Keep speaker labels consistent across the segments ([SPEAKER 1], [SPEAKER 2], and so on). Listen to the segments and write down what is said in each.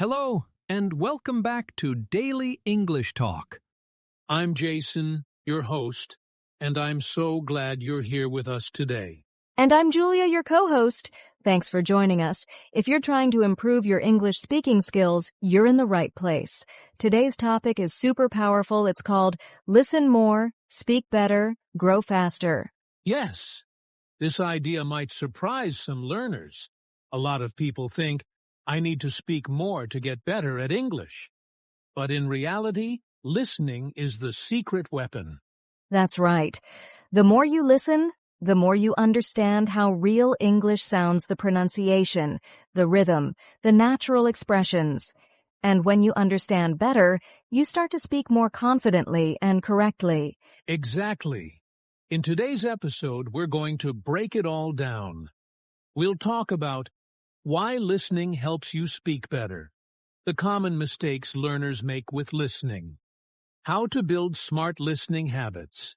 [SPEAKER 1] Hello, and welcome back to Daily English Talk. I'm Jayson, your host, and I'm so glad you're here with us today.
[SPEAKER 2] And I'm Julia, your co-host. Thanks for joining us. If you're trying to improve your English speaking skills, you're in the right place. Today's topic is super powerful. It's called Listen More, Speak Better, Grow Faster.
[SPEAKER 1] Yes, this idea might surprise some learners. A lot of people think, I need to speak more to get better at English. But in reality, listening is the secret weapon.
[SPEAKER 2] That's right. The more you listen, the more you understand how real English sounds, the pronunciation, the rhythm, the natural expressions. And when you understand better, you start to speak more confidently and correctly.
[SPEAKER 1] Exactly. In today's episode, we're going to break it all down. We'll talk about why listening helps you speak better, the common mistakes learners make with listening, how to build smart listening habits,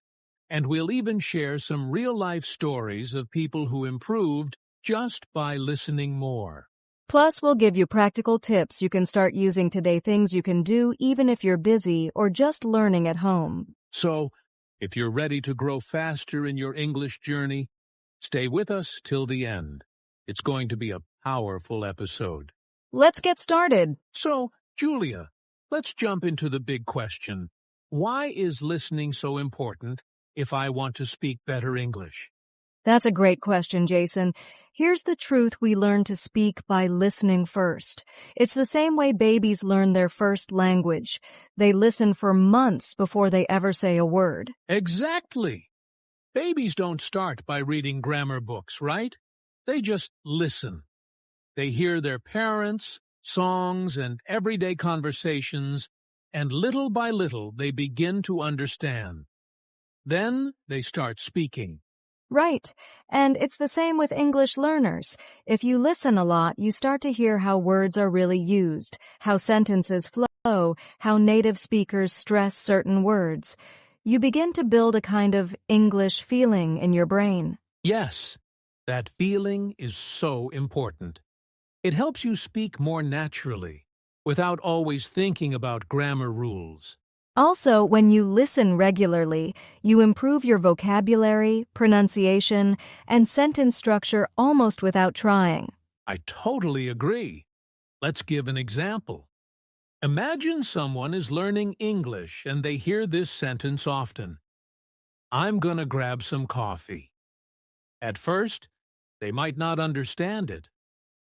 [SPEAKER 1] and we'll even share some real-life stories of people who improved just by listening more.
[SPEAKER 2] Plus, we'll give you practical tips you can start using today, things you can do even if you're busy or just learning at home.
[SPEAKER 1] So, if you're ready to grow faster in your English journey, stay with us till the end. It's going to be a powerful episode.
[SPEAKER 2] Let's get started.
[SPEAKER 1] So, Julia, let's jump into the big question. Why is listening so important if I want to speak better English?
[SPEAKER 2] That's a great question, Jayson. Here's the truth: we learn to speak by listening first. It's the same way babies learn their first language. They listen for months before they ever say a word.
[SPEAKER 1] Exactly. Babies don't start by reading grammar books, right? They just listen. They hear their parents, songs, and everyday conversations, and little by little they begin to understand. Then they start speaking.
[SPEAKER 2] Right. And it's the same with English learners. If you listen a lot, you start to hear how words are really used, how sentences flow, how native speakers stress certain words. You begin to build a kind of English feeling in your brain.
[SPEAKER 1] Yes, that feeling is so important. It helps you speak more naturally, without always thinking about grammar rules.
[SPEAKER 2] Also, when you listen regularly, you improve your vocabulary, pronunciation, and sentence structure almost without trying.
[SPEAKER 1] I totally agree. Let's give an example. Imagine someone is learning English and they hear this sentence often. I'm gonna grab some coffee. At first, they might not understand it,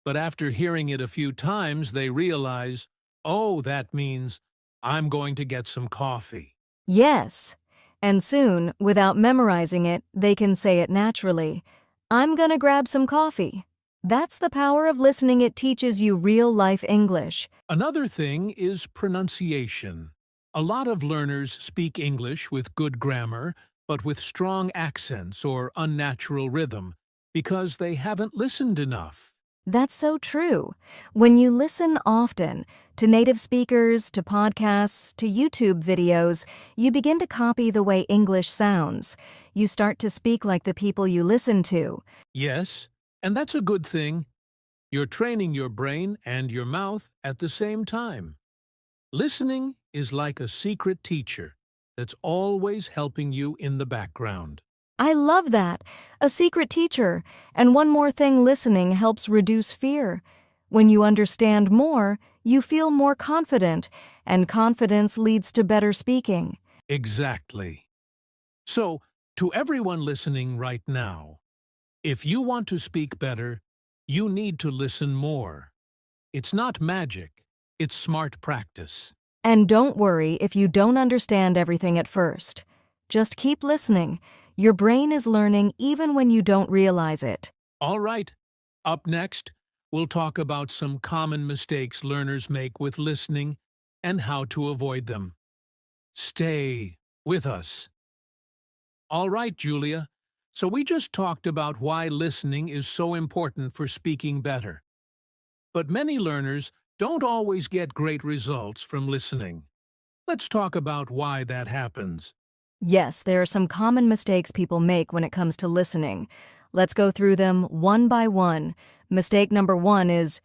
[SPEAKER 1] but after hearing it a few times, they realize, oh, that means I'm going to get some coffee.
[SPEAKER 2] Yes. And soon, without memorizing it, they can say it naturally. I'm gonna grab some coffee. That's the power of listening. It teaches you real-life English.
[SPEAKER 1] Another thing is pronunciation. A lot of learners speak English with good grammar, but with strong accents or unnatural rhythm, because they haven't listened enough.
[SPEAKER 2] That's so true. When you listen often, to native speakers, to podcasts, to YouTube videos, you begin to copy the way English sounds. You start to speak like the people you listen to.
[SPEAKER 1] Yes, and that's a good thing. You're training your brain and your mouth at the same time. Listening is like a secret teacher that's always helping you in the background.
[SPEAKER 2] I love that. A secret teacher. And one more thing, listening helps reduce fear. When you understand more, you feel more confident, and confidence leads to better speaking.
[SPEAKER 1] Exactly. So, to everyone listening right now, if you want to speak better, you need to listen more. It's not magic, it's smart practice.
[SPEAKER 2] And don't worry if you don't understand everything at first. Just keep listening. Your brain is learning even when you don't realize it.
[SPEAKER 1] All right, up next, we'll talk about some common mistakes learners make with listening and how to avoid them. Stay with us. All right, Julia. So we just talked about why listening is so important for speaking better. But many learners don't always get great results from listening. Let's talk about why that happens.
[SPEAKER 2] Yes, there are some common mistakes people make when it comes to listening. Let's go through them one by one. Mistake number 1 is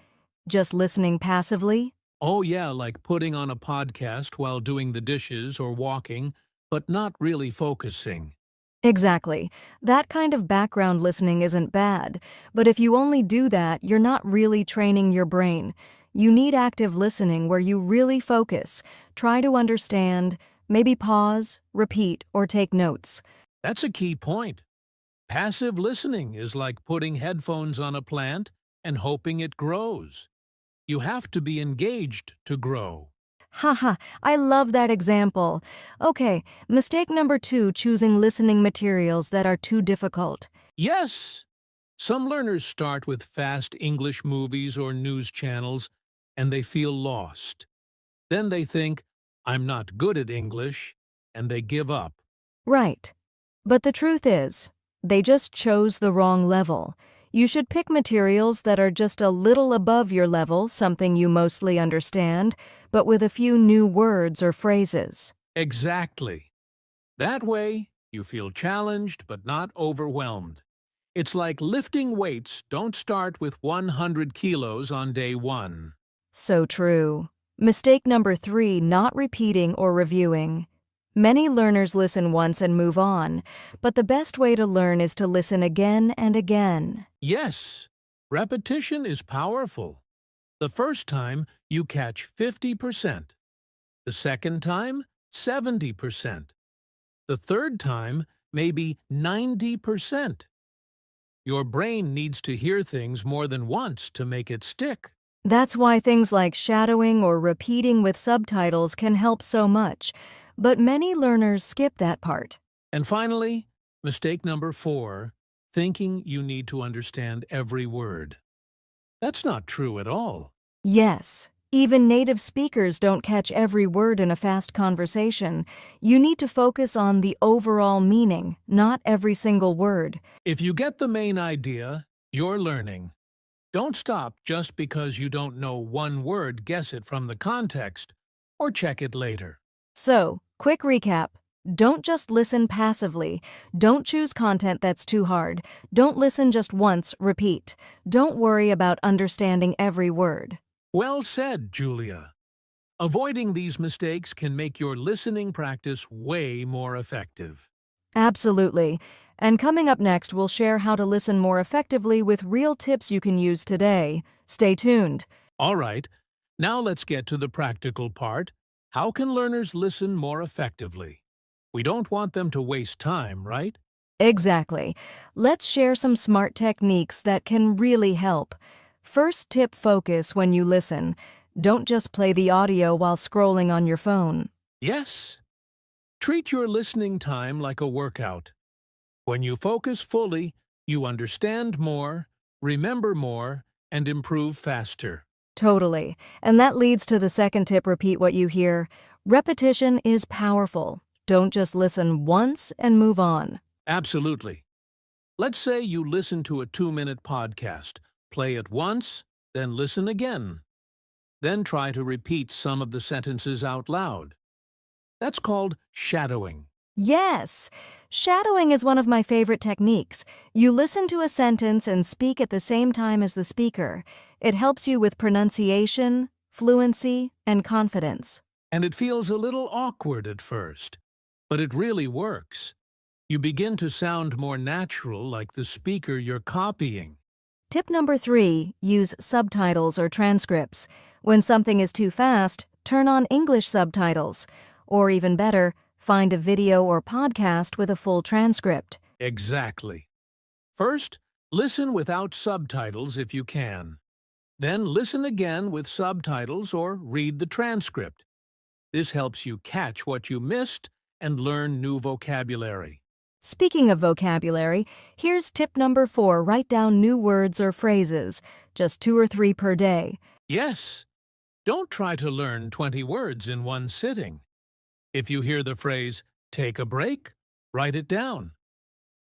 [SPEAKER 2] just listening passively.
[SPEAKER 1] Oh yeah, like putting on a podcast while doing the dishes or walking, but not really focusing.
[SPEAKER 2] Exactly. That kind of background listening isn't bad, but if you only do that, you're not really training your brain. You need active listening where you really focus, try to understand, maybe pause, repeat, or take notes.
[SPEAKER 1] That's a key point. Passive listening is like putting headphones on a plant and hoping it grows. You have to be engaged to grow.
[SPEAKER 2] Haha, I love that example. Okay, mistake number 2, choosing listening materials that are too difficult.
[SPEAKER 1] Yes, some learners start with fast English movies or news channels and they feel lost. Then they think, I'm not good at English, and they give up.
[SPEAKER 2] Right. But the truth is, they just chose the wrong level. You should pick materials that are just a little above your level, something you mostly understand, but with a few new words or phrases.
[SPEAKER 1] Exactly. That way, you feel challenged but not overwhelmed. It's like lifting weights. Don't start with 100 kilos on day one.
[SPEAKER 2] So true. Mistake number 3, not repeating or reviewing. Many learners listen once and move on, but the best way to learn is to listen again and again.
[SPEAKER 1] Yes, repetition is powerful. The first time, you catch 50%. The second time, 70%. The third time, maybe 90%. Your brain needs to hear things more than once to make it stick.
[SPEAKER 2] That's why things like shadowing or repeating with subtitles can help so much, but many learners skip that part.
[SPEAKER 1] And finally, mistake number 4, thinking you need to understand every word. That's not true at all.
[SPEAKER 2] Yes, even native speakers don't catch every word in a fast conversation. You need to focus on the overall meaning, not every single word.
[SPEAKER 1] If you get the main idea, you're learning. Don't stop just because you don't know one word, guess it from the context, or check it later.
[SPEAKER 2] So, quick recap. Don't just listen passively. Don't choose content that's too hard. Don't listen just once, repeat. Don't worry about understanding every word.
[SPEAKER 1] Well said, Julia. Avoiding these mistakes can make your listening practice way more effective.
[SPEAKER 2] Absolutely. And coming up next, we'll share how to listen more effectively with real tips you can use today. Stay tuned.
[SPEAKER 1] All right, now let's get to the practical part. How can learners listen more effectively? We don't want them to waste time, right?
[SPEAKER 2] Exactly. Let's share some smart techniques that can really help. First tip, focus when you listen. Don't just play the audio while scrolling on your phone.
[SPEAKER 1] Yes. Treat your listening time like a workout. When you focus fully, you understand more, remember more, and improve faster.
[SPEAKER 2] Totally. And that leads to the second tip, repeat what you hear. Repetition is powerful. Don't just listen once and move on.
[SPEAKER 1] Absolutely. Let's say you listen to a 2-minute podcast. Play it once, then listen again. Then try to repeat some of the sentences out loud. That's called shadowing.
[SPEAKER 2] Yes! Shadowing is one of my favorite techniques. You listen to a sentence and speak at the same time as the speaker. It helps you with pronunciation, fluency, and confidence.
[SPEAKER 1] And it feels a little awkward at first, but it really works. You begin to sound more natural, like the speaker you're copying.
[SPEAKER 2] Tip number 3, use subtitles or transcripts. When something is too fast, turn on English subtitles. Or even better, find a video or podcast with a full transcript.
[SPEAKER 1] Exactly. First, listen without subtitles if you can. Then listen again with subtitles or read the transcript. This helps you catch what you missed and learn new vocabulary.
[SPEAKER 2] Speaking of vocabulary, here's tip number 4, write down new words or phrases, just 2 or 3 per day.
[SPEAKER 1] Yes, don't try to learn 20 words in one sitting. If you hear the phrase, take a break, write it down.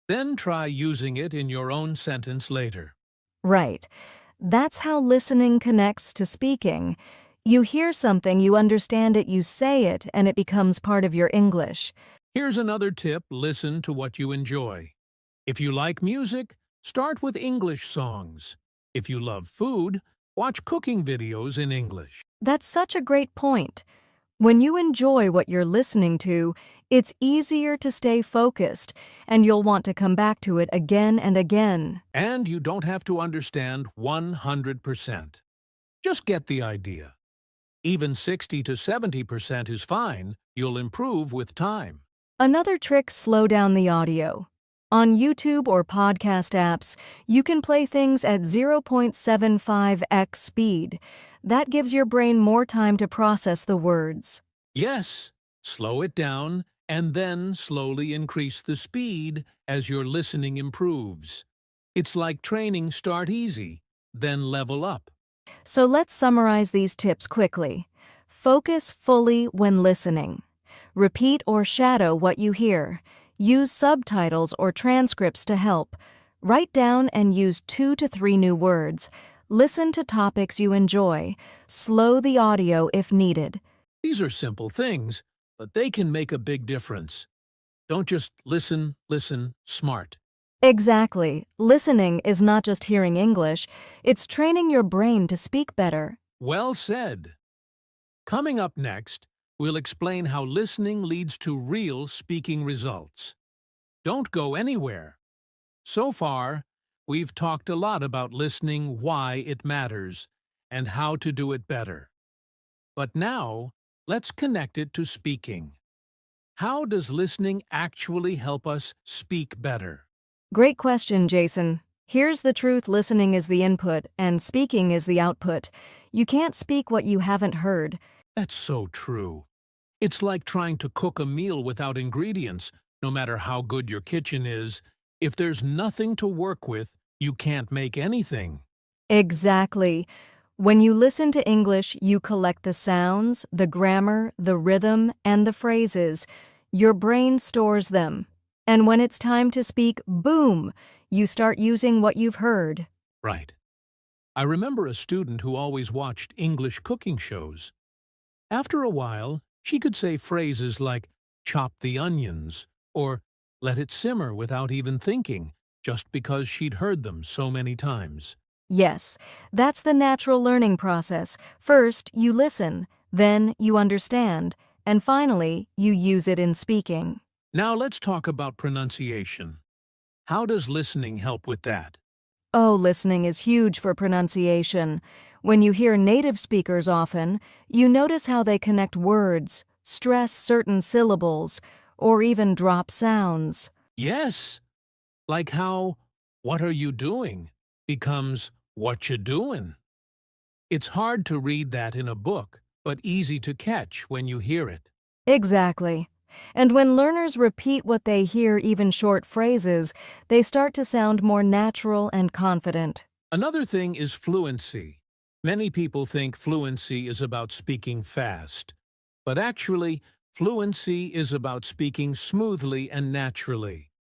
[SPEAKER 1] Then try using it in your own sentence later.
[SPEAKER 2] Right. That's how listening connects to speaking. You hear something, you understand it, you say it, and it becomes part of your English.
[SPEAKER 1] Here's another tip, listen to what you enjoy. If you like music, start with English songs. If you love food, Watch cooking videos in English.
[SPEAKER 2] That's such a great point. When you enjoy what you're listening to, it's easier to stay focused, and you'll want to come back to it again and again.
[SPEAKER 1] And you don't have to understand 100%. Just get the idea. Even 60 to 70% is fine. You'll improve with time.
[SPEAKER 2] Another trick: slow down the audio. On YouTube or podcast apps, you can play things at 0.75x speed. That gives your brain more time to process the words.
[SPEAKER 1] Yes, slow it down and then slowly increase the speed as your listening improves. It's like training: start easy, then level up.
[SPEAKER 2] So let's summarize these tips quickly. Focus fully when listening. Repeat or shadow what you hear. Use subtitles or transcripts to help. Write down and use 2 to 3 new words. Listen to topics you enjoy. Slow the audio if needed.
[SPEAKER 1] These are simple things, but they can make a big difference. Don't just listen, smart.
[SPEAKER 2] Exactly. Listening is not just hearing English, it's training your brain to speak better.
[SPEAKER 1] Well said. Coming up next, we'll explain how listening leads to real speaking results. Don't go anywhere. So far, we've talked a lot about listening, why it matters, and how to do it better. But now, let's connect it to speaking. How does listening actually help us speak better?
[SPEAKER 2] Great question, Jayson. Here's the truth: listening is the input, and speaking is the output. You can't speak what you haven't heard.
[SPEAKER 1] That's so true. It's like trying to cook a meal without ingredients. No matter how good your kitchen is, if there's nothing to work with, you can't make anything.
[SPEAKER 2] Exactly. When you listen to English, you collect the sounds, the grammar, the rhythm, and the phrases. Your brain stores them. And when it's time to speak, boom, you start using what you've heard.
[SPEAKER 1] Right. I remember a student who always watched English cooking shows. After a while, she could say phrases like chop the onions or let it simmer without even thinking, just because she'd heard them so many times.
[SPEAKER 2] Yes, that's the natural learning process. First, you listen, then you understand, and finally, you use it in speaking.
[SPEAKER 1] Now let's talk about pronunciation. How does listening help with that?
[SPEAKER 2] Oh, listening is huge for pronunciation. When you hear native speakers often, you notice how they connect words, stress certain syllables, or even drop sounds.
[SPEAKER 1] Yes, like how "what are you doing" becomes "what you doing." It's hard to read that in a book, but easy to catch when you hear it.
[SPEAKER 2] Exactly. And when learners repeat what they hear, even short phrases, they start to sound more natural and confident.
[SPEAKER 1] Another thing is fluency. Many people think fluency is about speaking fast, but actually, fluency is about speaking smoothly and naturally.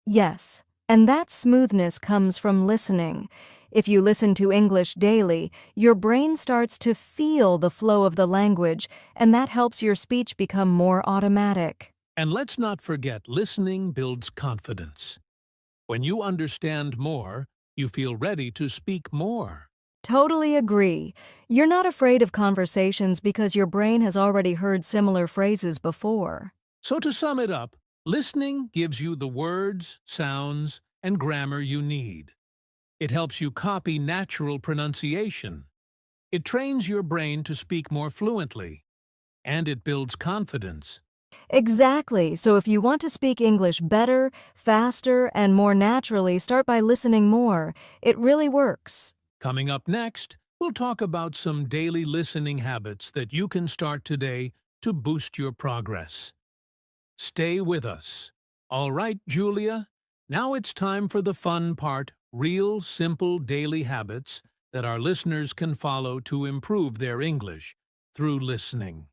[SPEAKER 2] Yes, and that smoothness comes from listening. If you listen to English daily, your brain starts to feel the flow of the language, and that helps your speech become more automatic.
[SPEAKER 1] And let's not forget, listening builds confidence. When you understand more, you feel ready to speak more.
[SPEAKER 2] Totally agree. You're not afraid of conversations because your brain has already heard similar phrases before.
[SPEAKER 1] So to sum it up, listening gives you the words, sounds, and grammar you need. It helps you copy natural pronunciation. It trains your brain to speak more fluently. And it builds confidence.
[SPEAKER 2] Exactly. So if you want to speak English better, faster, and more naturally, start by listening more. It really works.
[SPEAKER 1] Coming up next, we'll talk about some daily listening habits that you can start today to boost your progress. Stay with us. All right, Julia, now it's time for the fun part: real, simple daily habits that our listeners can follow to improve their English through listening.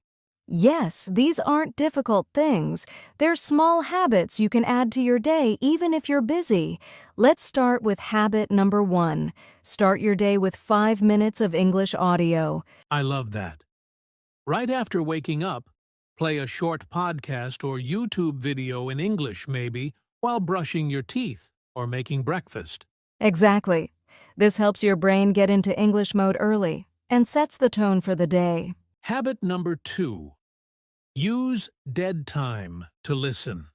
[SPEAKER 2] Yes, these aren't difficult things. They're small habits you can add to your day even if you're busy. Let's start with habit number 1. Start your day with 5 minutes of English audio.
[SPEAKER 1] I love that. Right after waking up, play a short podcast or YouTube video in English maybe while brushing your teeth or making breakfast.
[SPEAKER 2] Exactly. This helps your brain get into English mode early and sets the tone for the day.
[SPEAKER 1] Habit number 2. Use dead time to listen.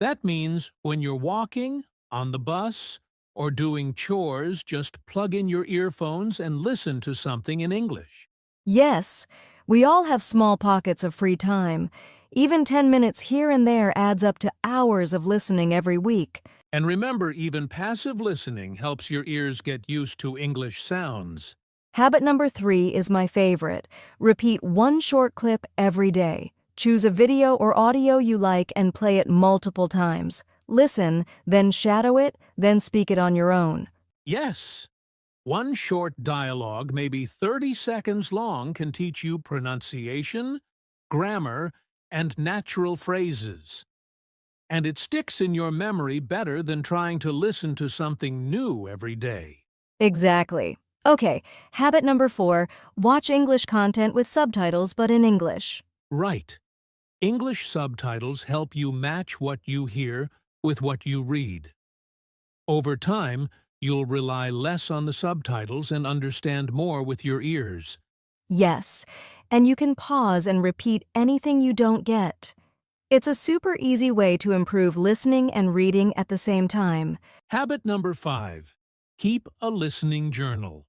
[SPEAKER 1] That means when you're walking, on the bus, or doing chores, just plug in your earphones and listen to something in English.
[SPEAKER 2] Yes, we all have small pockets of free time. Even 10 minutes here and there adds up to hours of listening every week.
[SPEAKER 1] And remember, even passive listening helps your ears get used to English sounds.
[SPEAKER 2] Habit number 3 is my favorite. Repeat one short clip every day. Choose a video or audio you like and play it multiple times. Listen, then shadow it, then speak it on your own.
[SPEAKER 1] Yes, one short dialogue, maybe 30 seconds long, can teach you pronunciation, grammar, and natural phrases. And it sticks in your memory better than trying to listen to something new every day.
[SPEAKER 2] Exactly. Okay, habit number 4, watch English content with subtitles but in English.
[SPEAKER 1] Right. English subtitles help you match what you hear with what you read. Over time, you'll rely less on the subtitles and understand more with your ears.
[SPEAKER 2] Yes, and you can pause and repeat anything you don't get. It's a super easy way to improve listening and reading at the same time.
[SPEAKER 1] Habit number 5. Keep a listening journal.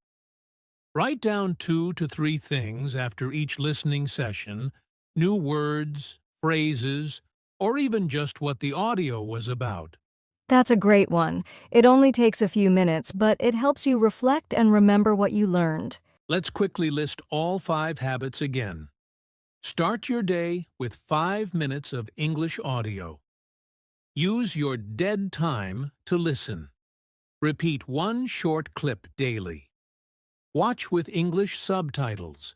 [SPEAKER 1] Write down 2 to 3 things after each listening session, new words, phrases, or even just what the audio was about.
[SPEAKER 2] That's a great one. It only takes a few minutes, but it helps you reflect and remember what you learned.
[SPEAKER 1] Let's quickly list all 5 habits again. Start your day with 5 minutes of English audio. Use your dead time to listen. Repeat one short clip daily. Watch with English subtitles.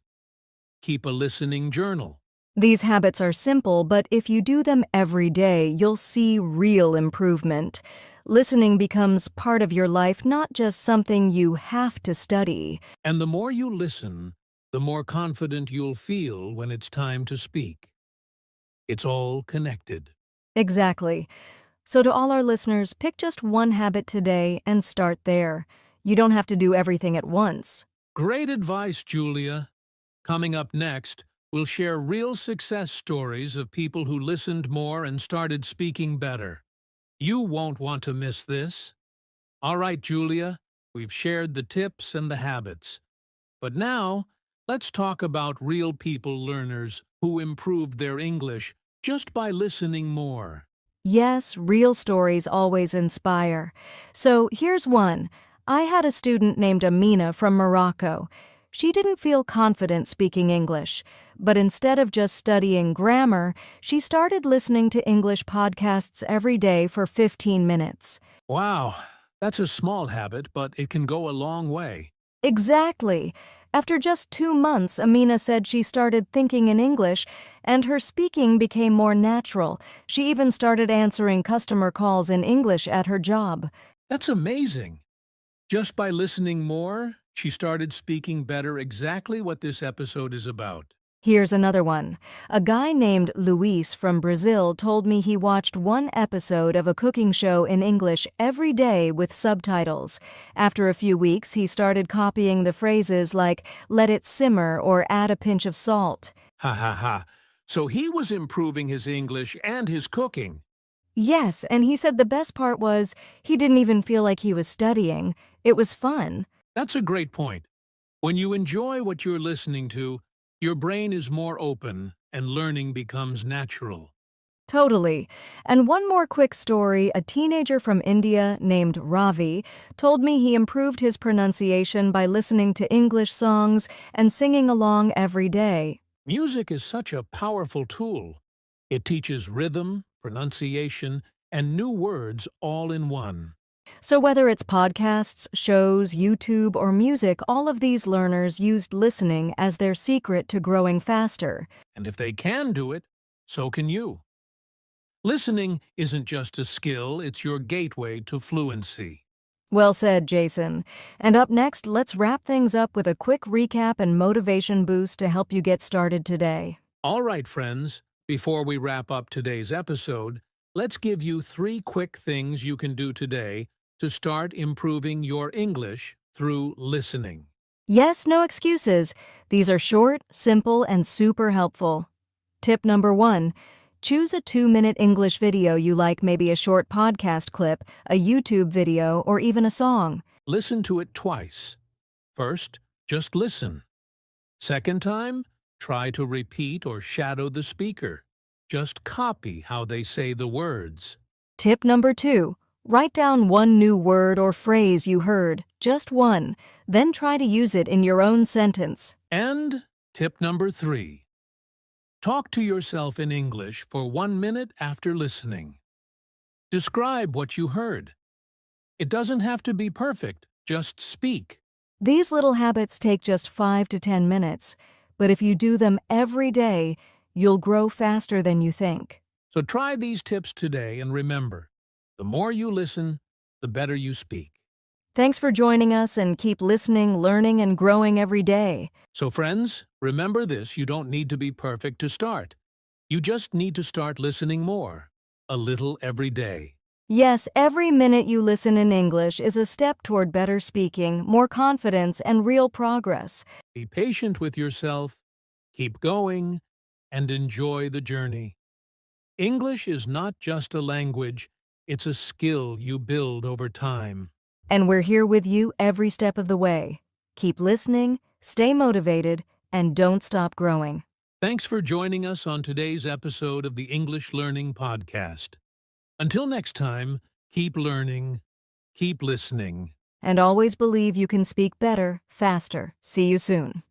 [SPEAKER 1] Keep a listening journal.
[SPEAKER 2] These habits are simple, but if you do them every day, you'll see real improvement. Listening becomes part of your life, not just something you have to study.
[SPEAKER 1] And the more you listen, the more confident you'll feel when it's time to speak. It's all connected.
[SPEAKER 2] Exactly. So to all our listeners, pick just one habit today and start there. You don't have to do everything at once.
[SPEAKER 1] Great advice, Julia. Coming up next, we'll share real success stories of people who listened more and started speaking better. You won't want to miss this. All right, Julia, we've shared the tips and the habits. But now, let's talk about real people learners who improved their English just by listening more.
[SPEAKER 2] Yes, real stories always inspire. So here's one. I had a student named Amina from Morocco. She didn't feel confident speaking English, but instead of just studying grammar, she started listening to English podcasts every day for 15 minutes.
[SPEAKER 1] Wow, that's a small habit, but it can go a long way.
[SPEAKER 2] Exactly. After just 2 months, Amina said she started thinking in English, and her speaking became more natural. She even started answering customer calls in English at her job.
[SPEAKER 1] That's amazing. Just by listening more, she started speaking better, exactly what this episode is about.
[SPEAKER 2] Here's another one. A guy named Luis from Brazil told me he watched one episode of a cooking show in English every day with subtitles. After a few weeks, he started copying the phrases like, let it simmer or add a pinch of salt.
[SPEAKER 1] Ha ha ha. So he was improving his English and his cooking.
[SPEAKER 2] Yes, and he said the best part was he didn't even feel like he was studying. It was fun.
[SPEAKER 1] That's a great point. When you enjoy what you're listening to, your brain is more open and learning becomes natural.
[SPEAKER 2] Totally. And one more quick story. A teenager from India named Ravi told me he improved his pronunciation by listening to English songs and singing along every day.
[SPEAKER 1] Music is such a powerful tool. It teaches rhythm, pronunciation, and new words all in one.
[SPEAKER 2] So whether it's podcasts, shows, YouTube, or music, all of these learners used listening as their secret to growing faster.
[SPEAKER 1] And if they can do it, so can you. Listening isn't just a skill, it's your gateway to fluency.
[SPEAKER 2] Well said, Jayson. And up next, let's wrap things up with a quick recap and motivation boost to help you get started today.
[SPEAKER 1] All right, friends, before we wrap up today's episode, let's give you 3 quick things you can do today to start improving your English through listening.
[SPEAKER 2] Yes, no excuses. These are short, simple, and super helpful. Tip number 1. Choose a 2-minute English video you like, maybe a short podcast clip, a YouTube video, or even a song.
[SPEAKER 1] Listen to it twice. First, just listen. Second time, try to repeat or shadow the speaker. Just copy how they say the words.
[SPEAKER 2] Tip number 2. Write down one new word or phrase you heard, just one. Then try to use it in your own sentence.
[SPEAKER 1] And tip number 3. Talk to yourself in English for 1 minute after listening. Describe what you heard. It doesn't have to be perfect, just speak.
[SPEAKER 2] These little habits take just 5 to 10 minutes, but if you do them every day, you'll grow faster than you think.
[SPEAKER 1] So try these tips today and remember, the more you listen, the better you speak.
[SPEAKER 2] Thanks for joining us, and keep listening, learning, and growing every day.
[SPEAKER 1] So friends, remember this, you don't need to be perfect to start. You just need to start listening more, a little every day.
[SPEAKER 2] Yes, every minute you listen in English is a step toward better speaking, more confidence, and real progress.
[SPEAKER 1] Be patient with yourself, keep going, and enjoy the journey. English is not just a language, it's a skill you build over time.
[SPEAKER 2] And we're here with you every step of the way. Keep listening, stay motivated, and don't stop growing.
[SPEAKER 1] Thanks for joining us on today's episode of the English Learning Podcast. Until next time, keep learning, keep listening.
[SPEAKER 2] And always believe you can speak better, faster. See you soon.